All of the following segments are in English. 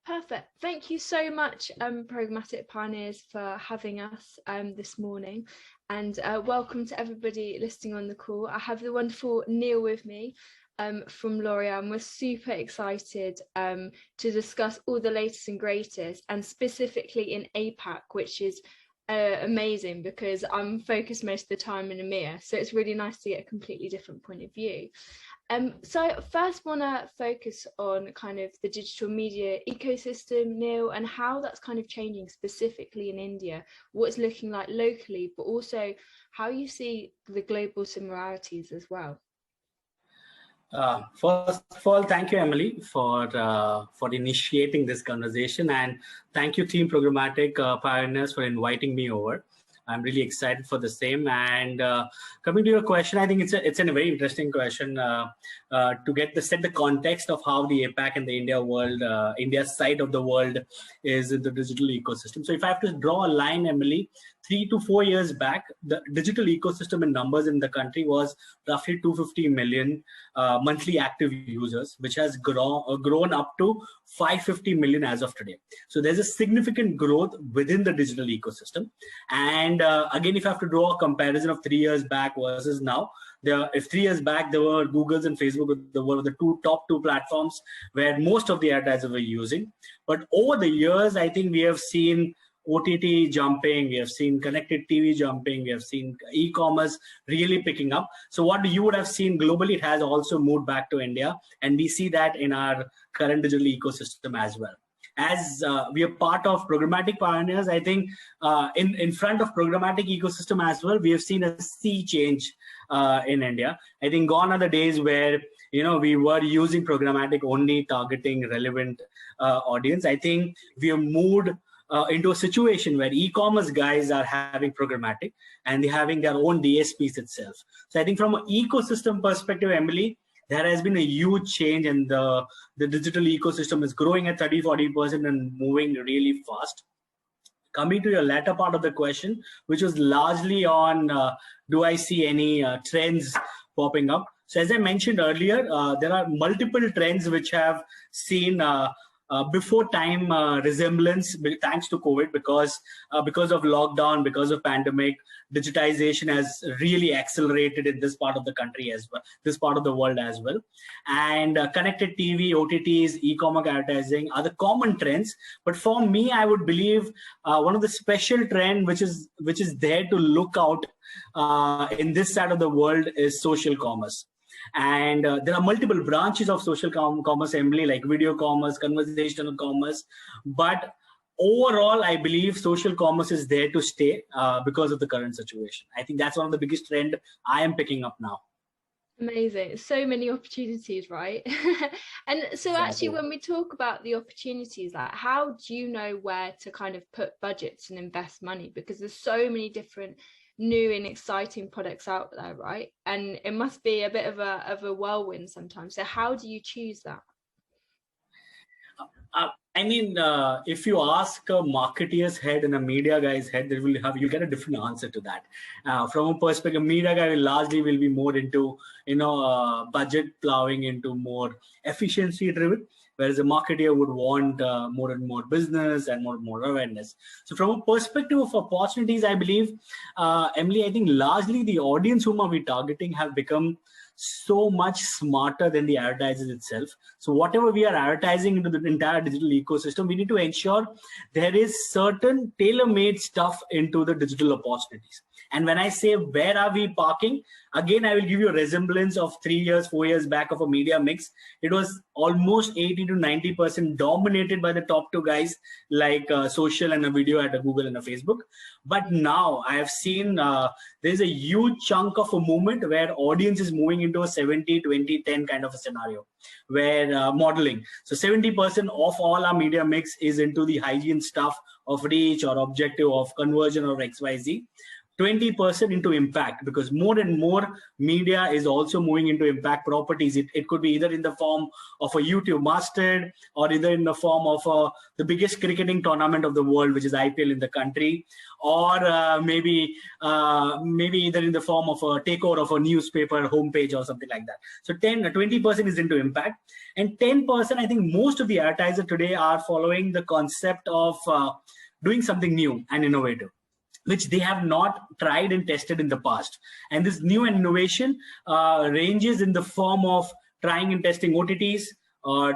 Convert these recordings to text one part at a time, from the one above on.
Perfect. Thank you so much, Programmatic Pioneers, for having us this morning. And welcome to everybody listening on the call. I have the wonderful Neel with me from L'Oreal, and we're super excited to discuss all the latest and greatest, and specifically in APAC, which is amazing because I'm focused most of the time in EMEA. So it's really nice to get a completely different point of view. So first want to focus on kind of the digital media ecosystem, Neel, and how that's kind of changing specifically in India, what it's looking like locally, but also how you see the global similarities as well. First of all, thank you, Emily, for initiating this conversation, and thank you, Team Programmatic Pioneers, for inviting me over. I'm really excited for the same. And coming to your question, I think it's a very interesting question to set the context of how the APAC and the India's side of the world is in the digital ecosystem. So if I have to draw a line, Emily, 3 to 4 years back, the digital ecosystem in numbers in the country was roughly 250 million monthly active users, which has grown up to 550 million as of today. So there's a significant growth within the digital ecosystem. And again, if I have to draw a comparison of 3 years back versus now, if 3 years back there were Google's and Facebook were the top two platforms where most of the advertisers were using. But over the years, I think we have seen OTT jumping, we have seen connected TV jumping, we have seen e-commerce really picking up. So what you would have seen globally, it has also moved back to India, and we see that in our current digital ecosystem as well. As we are part of Programmatic Pioneers, I think in front of Programmatic ecosystem as well, we have seen a sea change in India. I think gone are the days where we were using Programmatic only targeting relevant audience. I think we have moved into a situation where e-commerce guys are having Programmatic and they're having their own DSPs itself. So I think from an ecosystem perspective, Emily, there has been a huge change, and the digital ecosystem is growing at 30-40% and moving really fast. Coming to your latter part of the question, which was largely on do I see any trends popping up? So as I mentioned earlier, there are multiple trends which have seen before time resemblance thanks to COVID, because of lockdown, because of pandemic, digitization has really accelerated in this part of the country as well, this part of the world as well. And connected TV, OTTs, e-commerce advertising are the common trends. But for me, I would believe one of the special trend which is there to look out in this side of the world is social commerce. And there are multiple branches of social commerce, Emily, like video commerce, conversational commerce. But overall, I believe social commerce is there to stay because of the current situation. I think that's one of the biggest trend I am picking up now. Amazing. So many opportunities, right? And so exactly. Actually, when we talk about the opportunities, like how do you know where to kind of put budgets and invest money? Because there's so many different new and exciting products out there, right? And it must be a bit of a whirlwind sometimes. So how do you choose that? I mean, if you ask a marketeer's head and a media guy's head, you'll get a different answer to that. From a perspective, media guy will be more into budget plowing into more efficiency driven, whereas a marketer would want more and more business and more awareness. So from a perspective of opportunities, I believe, Emily, I think largely the audience whom are we targeting have become so much smarter than the advertisers itself. So whatever we are advertising into the entire digital ecosystem, we need to ensure there is certain tailor-made stuff into the digital opportunities. And when I say where are we parking, again, I will give you a resemblance of 3 years, 4 years back of a media mix. It was almost 80 to 90% dominated by the top two guys, like social and a video at a Google and a Facebook. But now I have seen there's a huge chunk of a movement where audience is moving into a 70, 20, 10 kind of a scenario, where modeling. So 70% of all our media mix is into the hygiene stuff of reach or objective of conversion or XYZ. 20% into impact, because more and more media is also moving into impact properties. It could be either in the form of a YouTube masthead, or either in the form of the biggest cricketing tournament of the world, which is IPL in the country, or maybe either in the form of a takeover of a newspaper homepage or something like that. So 20% is into impact, and 10%, I think most of the advertisers today are following the concept of doing something new and innovative, which they have not tried and tested in the past. And this new innovation ranges in the form of trying and testing OTTs,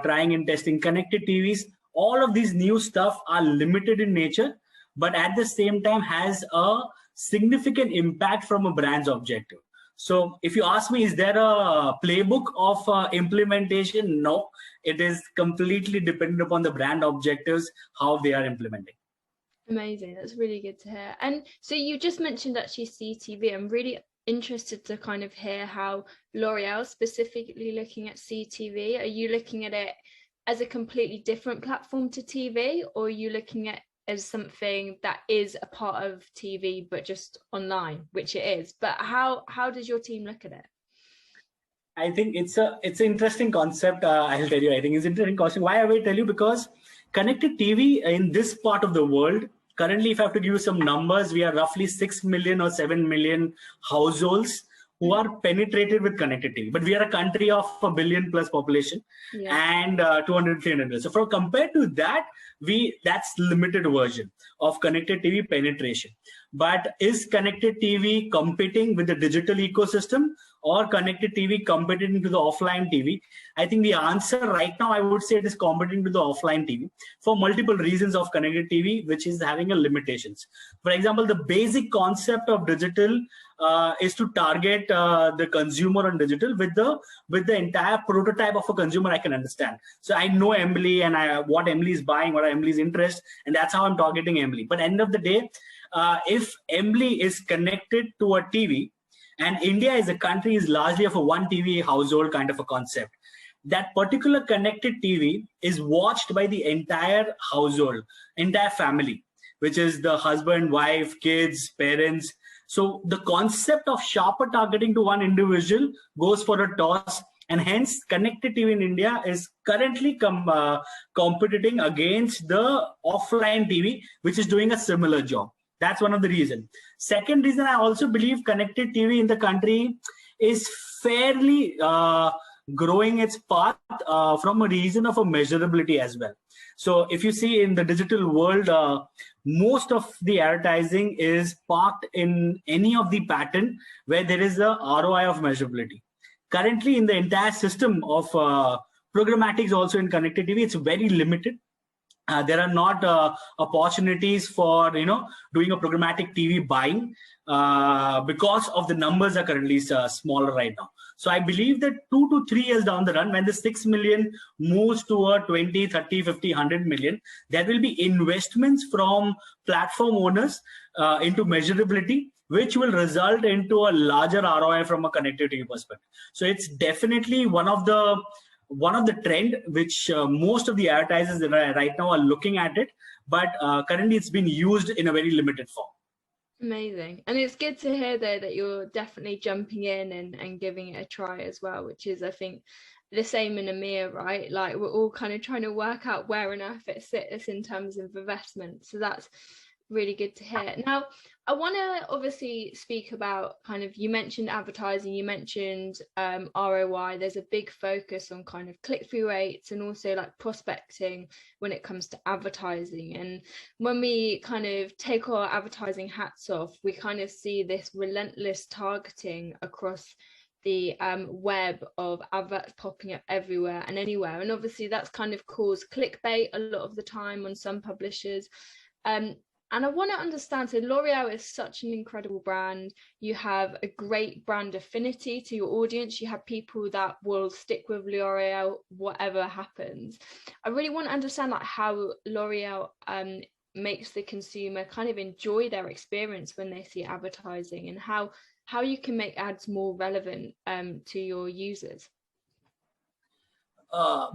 trying and testing connected TVs. All of these new stuff are limited in nature, but at the same time has a significant impact from a brand's objective. So if you ask me, is there a playbook of implementation? No, it is completely dependent upon the brand objectives, how they are implementing. Amazing. That's really good to hear. And so you just mentioned actually CTV. I'm really interested to kind of hear how L'Oreal specifically looking at CTV. Are you looking at it as a completely different platform to TV, or are you looking at as something that is a part of TV but just online, which it is? But how does your team look at it? I think it's an interesting concept. I'll tell you. I think it's an interesting concept. Why I will tell you, because connected TV in this part of the world, currently, if I have to give you some numbers, we are roughly 6 million or 7 million households who are penetrated with connected TV. But we are a country of 1 billion plus population, and 200, 300 million. So for compared to that, that's limited version of connected TV penetration. But is connected TV competing with the digital ecosystem, or connected TV competing to the offline TV? I think the answer right now, I would say it is competing to the offline TV for multiple reasons of connected TV, which is having a limitations. For example, the basic concept of digital is to target the consumer on digital with the entire prototype of a consumer I can understand. So I know Emily and what Emily is buying, what are Emily's interest, and that's how I'm targeting Emily. But end of the day, if Emily is connected to a TV, and India as a country is largely of a one TV household kind of a concept, that particular connected TV is watched by the entire household, entire family, which is the husband, wife, kids, parents. So the concept of sharper targeting to one individual goes for a toss, and hence connected TV in India is currently competing against the offline TV, which is doing a similar job. That's one of the reasons. Second reason, I also believe connected TV in the country is fairly growing its path from a reason of a measurability as well. So if you see in the digital world, most of the advertising is parked in any of the pattern where there is a ROI of measurability. Currently in the entire system of programmatic also in connected TV, it's very limited. There are not opportunities for doing a programmatic TV buying because of the numbers are currently smaller right now. So I believe that 2 to 3 years down the run, when the 6 million moves to a 20, 30, 50, 100 million, there will be investments from platform owners into measurability, which will result into a larger ROI from a connected TV perspective. So it's definitely one of the trend which most of the advertisers right now are looking at it, but currently it's been used in a very limited form. Amazing. And it's good to hear though that you're definitely jumping in and giving it a try as well, which is, I think, the same in EMEA, right? Like we're all kind of trying to work out where on earth it sits in terms of investment. So that's really good to hear. Now, I want to obviously speak about kind of, you mentioned advertising, you mentioned ROI. There's a big focus on kind of click-through rates and also like prospecting when it comes to advertising. And when we kind of take our advertising hats off, we kind of see this relentless targeting across the web of adverts popping up everywhere and anywhere. And obviously that's kind of caused clickbait a lot of the time on some publishers. And I want to understand, so L'Oreal is such an incredible brand. You have a great brand affinity to your audience. You have people that will stick with L'Oreal whatever happens. I really want to understand like how L'Oreal makes the consumer kind of enjoy their experience when they see advertising, and how you can make ads more relevant to your users.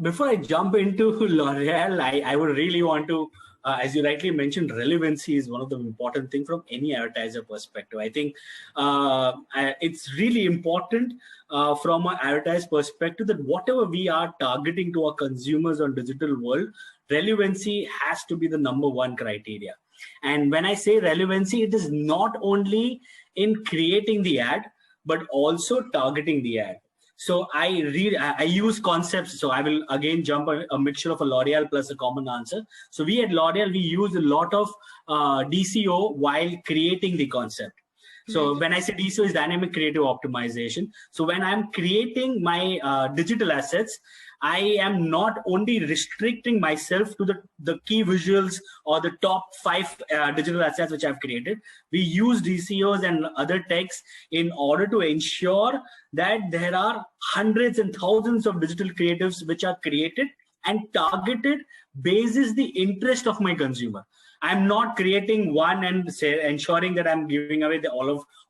Before I jump into L'Oreal, I would really want to as you rightly mentioned, relevancy is one of the important things from any advertiser perspective. I think it's really important from an advertiser perspective that whatever we are targeting to our consumers on digital world, relevancy has to be the number one criteria. And when I say relevancy, it is not only in creating the ad, but also targeting the ad. So I use concepts. So I will again jump a mixture of a L'Oreal plus a common answer. So we at L'Oreal, we use a lot of DCO while creating the concept. So when I say DCO is dynamic creative optimization. So when I'm creating my digital assets, I am not only restricting myself to the key visuals or the top 5 digital assets which I've created. We use DCOs and other texts in order to ensure that there are hundreds and thousands of digital creatives which are created and targeted basis the interest of my consumer. I'm not creating one and ensuring that I'm giving away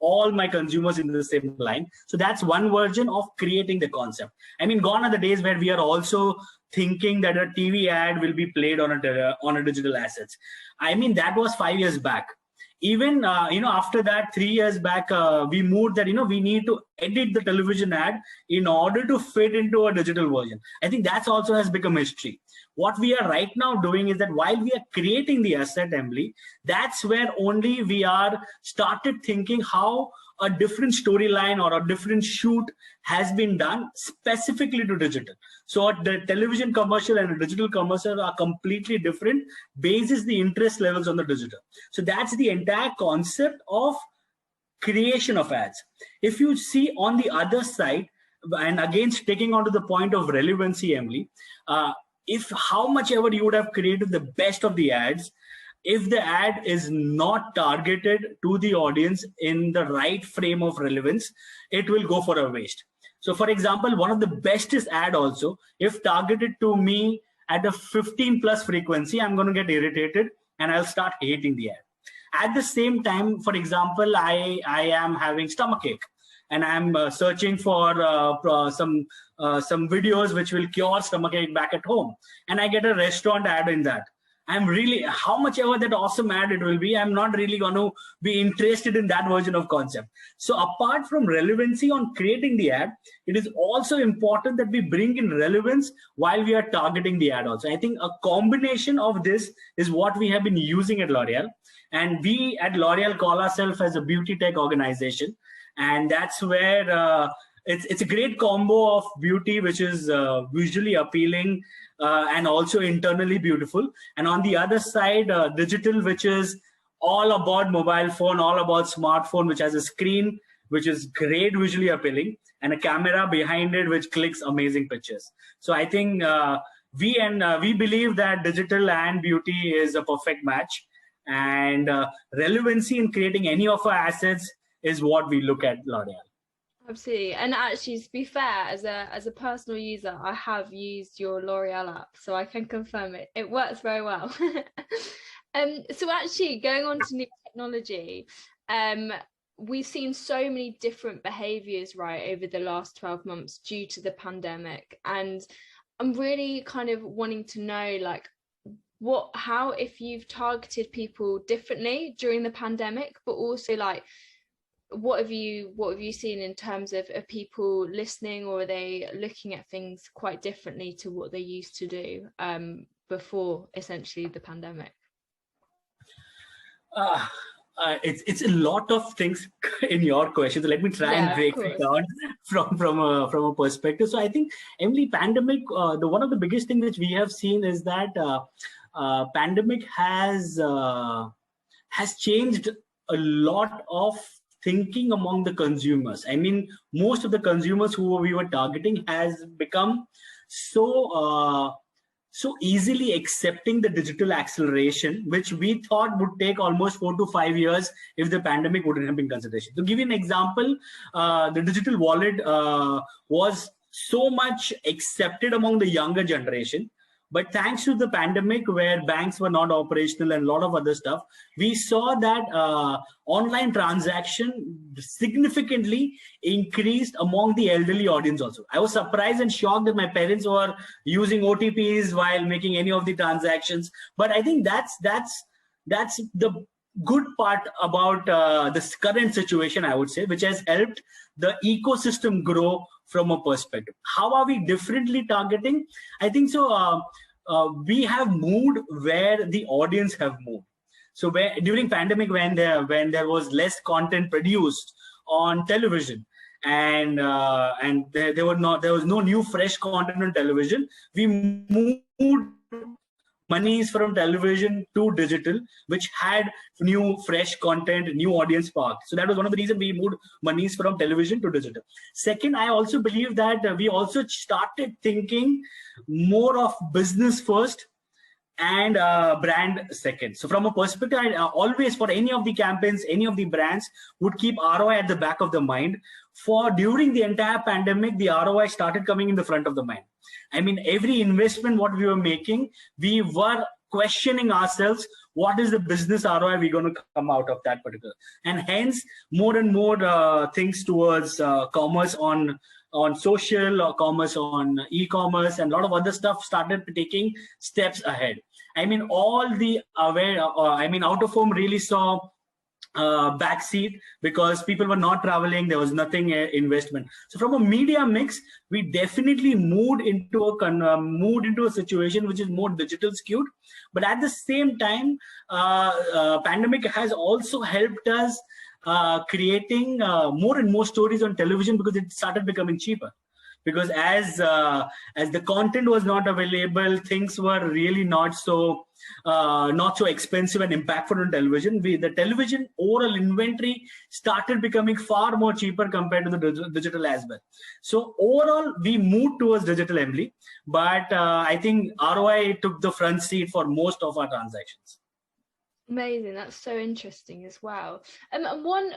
all my consumers in the same line. So that's one version of creating the concept. I mean, gone are the days where we are also thinking that a TV ad will be played on a digital assets. I mean, that was 5 years back. Even after that, 3 years back, we moved that we need to edit the television ad in order to fit into a digital version. I think that's also has become history. What we are right now doing is that while we are creating the asset, Emily, that's where only we are started thinking how a different storyline or a different shoot has been done specifically to digital. So the television commercial and the digital commercial are completely different basis the interest levels on the digital. So that's the entire concept of creation of ads. If you see on the other side, and again sticking onto the point of relevancy, Emily, if how much ever you would have created the best of the ads, if the ad is not targeted to the audience in the right frame of relevance, it will go for a waste. So for example, one of the bestest ad also, if targeted to me at a 15 plus frequency, I'm going to get irritated and I'll start hating the ad. At the same time, for example, I am having stomachache and I'm searching for some videos which will cure stomachache back at home. And I get a restaurant ad in that. I'm really, how much ever that awesome ad it will be, I'm not really going to be interested in that version of concept. So apart from relevancy on creating the ad, it is also important that we bring in relevance while we are targeting the ad also. I think a combination of this is what we have been using at L'Oreal. And we at L'Oreal call ourselves as a beauty tech organization. And that's where it's a great combo of beauty, which is visually appealing and also internally beautiful. And on the other side, digital, which is all about mobile phone, all about smartphone, which has a screen, which is great visually appealing, and a camera behind it, which clicks amazing pictures. So I think we believe that digital and beauty is a perfect match. And relevancy in creating any of our assets is what we look at L'Oreal. Absolutely. And actually, to be fair, as a personal user, I have used your L'Oreal app, so I can confirm it works very well. So actually, going on to new technology, we've seen so many different behaviors over the last 12 months due to the pandemic, and I'm really kind of wanting to know how if you've targeted people differently during the pandemic, but also what have you seen in terms of people listening, or are they looking at things quite differently to what they used to do before essentially the pandemic? It's a lot of things in your question. So let me try and break it down from a perspective. So I think, Emily, pandemic, one of the biggest things which we have seen is that pandemic has changed a lot of thinking among the consumers. I mean, most of the consumers who we were targeting has become so easily accepting the digital acceleration, which we thought would take almost 4 to 5 years if the pandemic wouldn't have been consideration. To give you an example, the digital wallet was so much accepted among the younger generation, But thanks to the pandemic, where banks were not operational and a lot of other stuff, we saw that online transaction significantly increased among the elderly audience also. I was surprised and shocked that my parents were using OTPs while making any of the transactions. But I think that's the good part about this current situation, I would say, which has helped the ecosystem grow from a perspective. How are we differently targeting? I think so. We have moved where the audience have moved. So during pandemic, when there was less content produced on television, and there was no new fresh content on television, we moved monies from television to digital, which had new fresh content, new audience sparked. So that was one of the reasons we moved monies from television to digital. Second, I also believe that we also started thinking more of business first and brand second. So from a perspective, I always, for any of the campaigns, any of the brands, would keep ROI at the back of the mind. For during the entire pandemic, the ROI started coming in the front of the mind. I mean, every investment what we were making, we were questioning ourselves, what is the business ROI we're going to come out of that particular? And hence, more and more things towards commerce on social, or commerce on e-commerce, and a lot of other stuff started taking steps ahead. I mean, all the out of home really saw backseat because people were not traveling. There was nothing investment. So from a media mix, we definitely moved into a situation which is more digital skewed. But at the same time, pandemic has also helped us creating more and more stories on television, because it started becoming cheaper. Because as the content was not available, things were really not so expensive and impactful on television. The television overall inventory started becoming far more cheaper compared to the digital as well. So overall, we moved towards digital, Emily, but I think ROI took the front seat for most of our transactions. Amazing. That's so interesting as well. And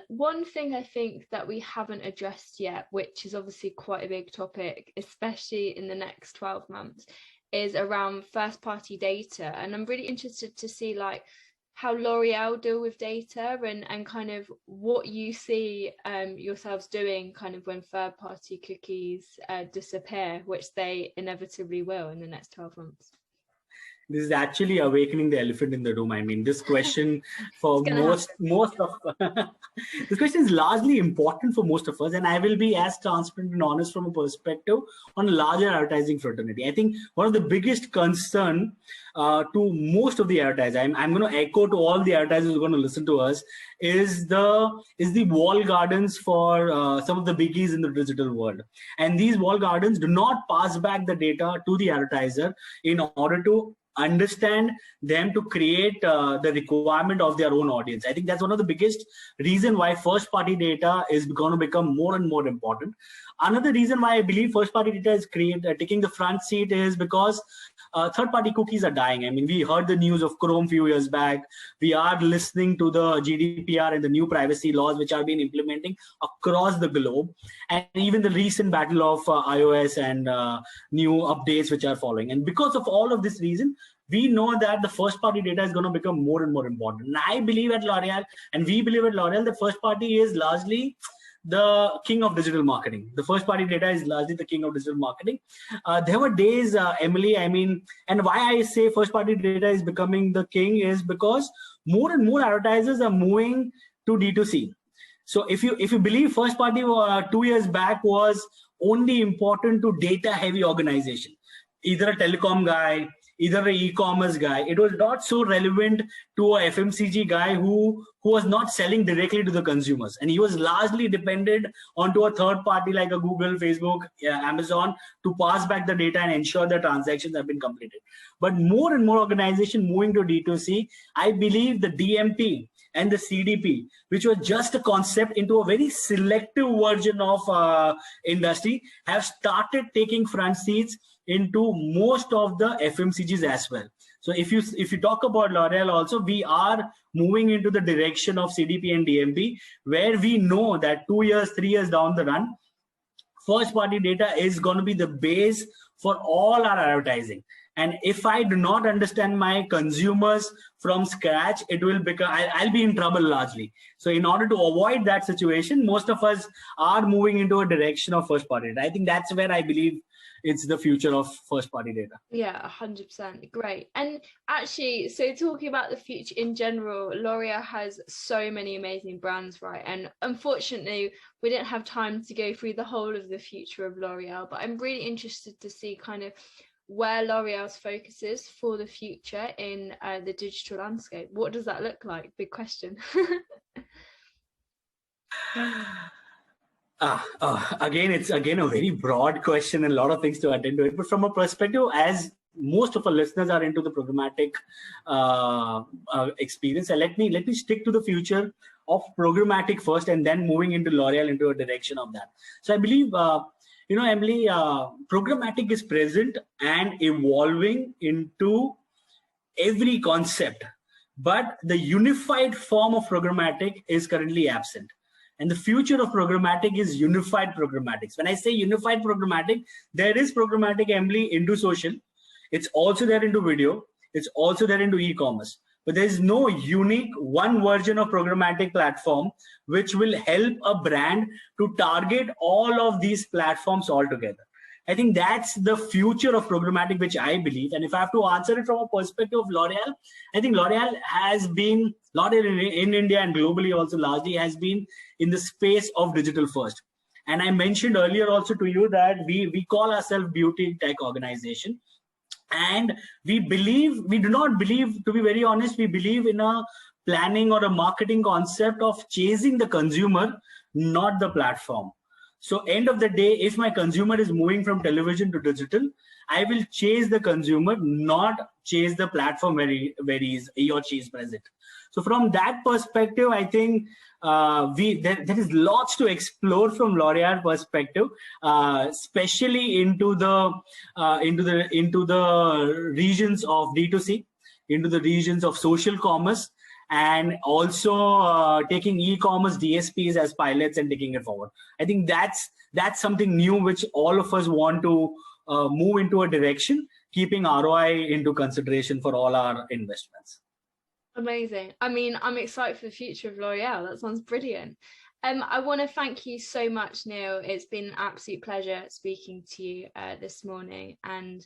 one thing I think that we haven't addressed yet, which is obviously quite a big topic, especially in the next 12 months, is around first party data. And I'm really interested to see like how L'Oreal deal with data and kind of what you see yourselves doing kind of when third party cookies disappear, which they inevitably will in the next 12 months. This is actually awakening the elephant in the room. I mean, this question for most of this question is largely important for most of us, and I will be as transparent and honest from a perspective on a larger advertising fraternity. I think one of the biggest concern to most of the advertisers, I'm going to echo to all the advertisers who are going to listen to us, is the wall gardens for some of the biggies in the digital world. And these wall gardens do not pass back the data to the advertiser in order to understand them to create the requirement of their own audience. I think that's one of the biggest reason why first party data is going to become more and more important. Another reason why I believe first party data is taking the front seat is because third party cookies are dying. I mean, we heard the news of Chrome a few years back. We are listening to the GDPR and the new privacy laws which are being implementing across the globe, and even the recent battle of iOS and new updates which are following. And because of all of this reason, we know that the first party data is going to become more and more important. And I believe at L'Oreal, and we believe at L'Oreal, that first party is largely the king of digital marketing. The first party data is largely the king of digital marketing. There were days, Emily, I mean, and why I say first party data is becoming the king is because more and more advertisers are moving to D2C. So if you believe first party 2 years back was only important to data heavy organization, either a telecom guy, either an e-commerce guy, it was not so relevant to a FMCG guy who was not selling directly to the consumers. And he was largely dependent onto a third party like a Google, Facebook, Amazon to pass back the data and ensure the transactions have been completed. But more and more organizations moving to D2C, I believe the DMP and the CDP, which was just a concept into a very selective version of industry, have started taking front seats into most of the FMCGs as well. So if you talk about L'Oreal also, we are moving into the direction of CDP and DMP, where we know that 2 years, 3 years down the run, first party data is going to be the base for all our advertising. And if I do not understand my consumers from scratch, it will become, I'll be in trouble largely. So in order to avoid that situation, most of us are moving into a direction of first party data. I think that's where I believe it's the future of first party data. Yeah, 100%. Great. And actually, so talking about the future in general, L'Oreal has so many amazing brands, right? And unfortunately, we didn't have time to go through the whole of the future of L'Oreal, but I'm really interested to see kind of where L'Oreal's focus is for the future in the digital landscape. What does that look like? Big question. Again, it's a very broad question and a lot of things to attend to it. But from a perspective, as most of our listeners are into the programmatic experience, let me stick to the future of programmatic first, and then moving into L'Oreal into a direction of that. So I believe, Emily, programmatic is present and evolving into every concept, but the unified form of programmatic is currently absent. And the future of programmatic is unified programmatics. When I say unified programmatic, there is programmatic, Emily, into social. It's also there into video. It's also there into e-commerce. But there is no unique one version of programmatic platform which will help a brand to target all of these platforms altogether. I think that's the future of programmatic, which I believe. And if I have to answer it from a perspective of L'Oreal, I think L'Oreal in India and globally also largely has been in the space of digital first. And I mentioned earlier also to you that we call ourselves beauty tech organization. And we do not believe, to be very honest, we believe in a planning or a marketing concept of chasing the consumer, not the platform. So end of the day, if my consumer is moving from television to digital, I will chase the consumer, not chase the platform where he or she is present. So from that perspective, I think there is lots to explore from L'Oreal perspective, especially into the regions of D2C, into the regions of social commerce, and also taking e-commerce DSPs as pilots and taking it forward. I think that's something new which all of us want to move into a direction, keeping ROI into consideration for all our investments. Amazing. I mean, I'm excited for the future of L'Oreal. That sounds brilliant. I want to thank you so much, Neel. It's been an absolute pleasure speaking to you this morning. And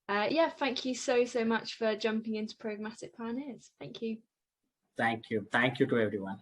yeah, thank you so much for jumping into Programmatic Pioneers. Thank you. Thank you. Thank you to everyone.